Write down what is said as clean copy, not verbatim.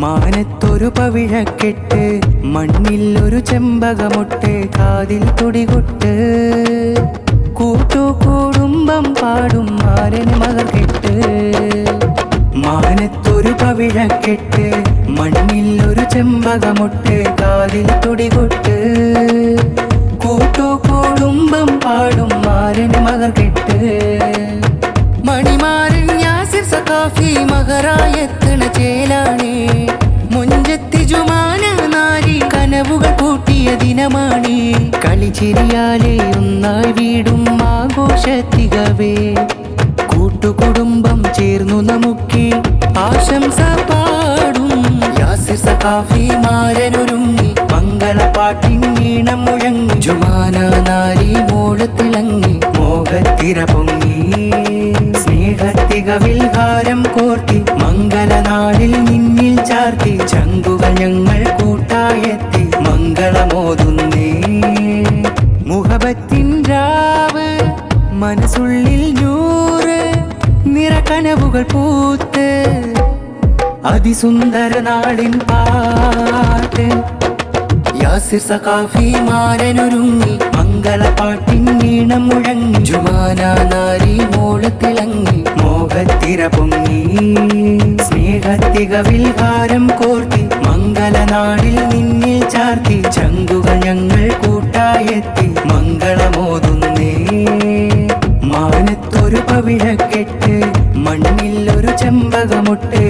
മാനത്തൊരു പവിഴക്കെട്ട്, മണ്ണിലൊരു ചെമ്പകമൊട്ട്, കാതിൽ തുടികൊട്ട്, കൂട്ടുകുടുംബം പാടും മാരന് മകർകെട്ട്. മാനത്തൊരു പവിഴക്കെട്ട്, മണ്ണിലൊരു ചെമ്പകമൊട്ട്, കാതിൽ തുടികൊട്ട്, കൂട്ടുകുടുംബം പാടും മാരന് മകർകെട്ട്. മണിമാരൻ യാസിർ സഖാഫി മഹറായെത്തണ ചേലാണ്, മുഞ്ചത്തി ജുമാന നാരി കനവുകൾ കൂട്ടിയ ദിനമാണ്. കളിച്ചിരിയാലേ ഒന്നായി വീടും ആഘോഷത്തികവേ, കൂട്ടുകുടുംബം ചേർന്നു നമുക്ക് ആശംസ പാടും. യാസിർ സഖാഫി മാരനൊരുങ്ങി മംഗളപ്പാട്ടിൻ ഈണം മുഴങ്ങി, ജുമാന നാരി മോളത്തിളങ്ങി മോഹത്തിര പൊങ്ങി. സ്നേഹത്തികവിൽഹാരം കോർത്തി മംഗളനാളിൽ നിന്നിൽ ചാർത്തി, ചങ്കുകൾ ഞങ്ങൾ കൂട്ടായെത്തി മംഗളമോതുന്നേ. മുഹബത്തിൻ രാവ് മനസ്സുള്ളിൽ നൂറ്, നിറകനവുകൾ പൂത്ത് അതിസുന്ദര നാളിൻ പാട്ട്. യാസിർ സഖാഫി മാരനൊരുങ്ങി മംഗളപ്പാട്ടിൻ ഈണം മുഴങ്ങി, ജുമാന നാരി മോളത്തിളങ്ങി മോഹത്തിര പൊങ്ങി. സ്നേഹത്തികവിൽഹാരം കോർത്തി മംഗളനാളിൽ നിന്നിൽ ചാർത്തി, ചങ്കുകൾ ഞങ്ങൾ കൂട്ടായെത്തി മംഗളമോതുന്നേ. മാനത്തൊരു പവിഴക്കെട്ട്, മണ്ണിലൊരു ചെമ്പകമൊട്ട്,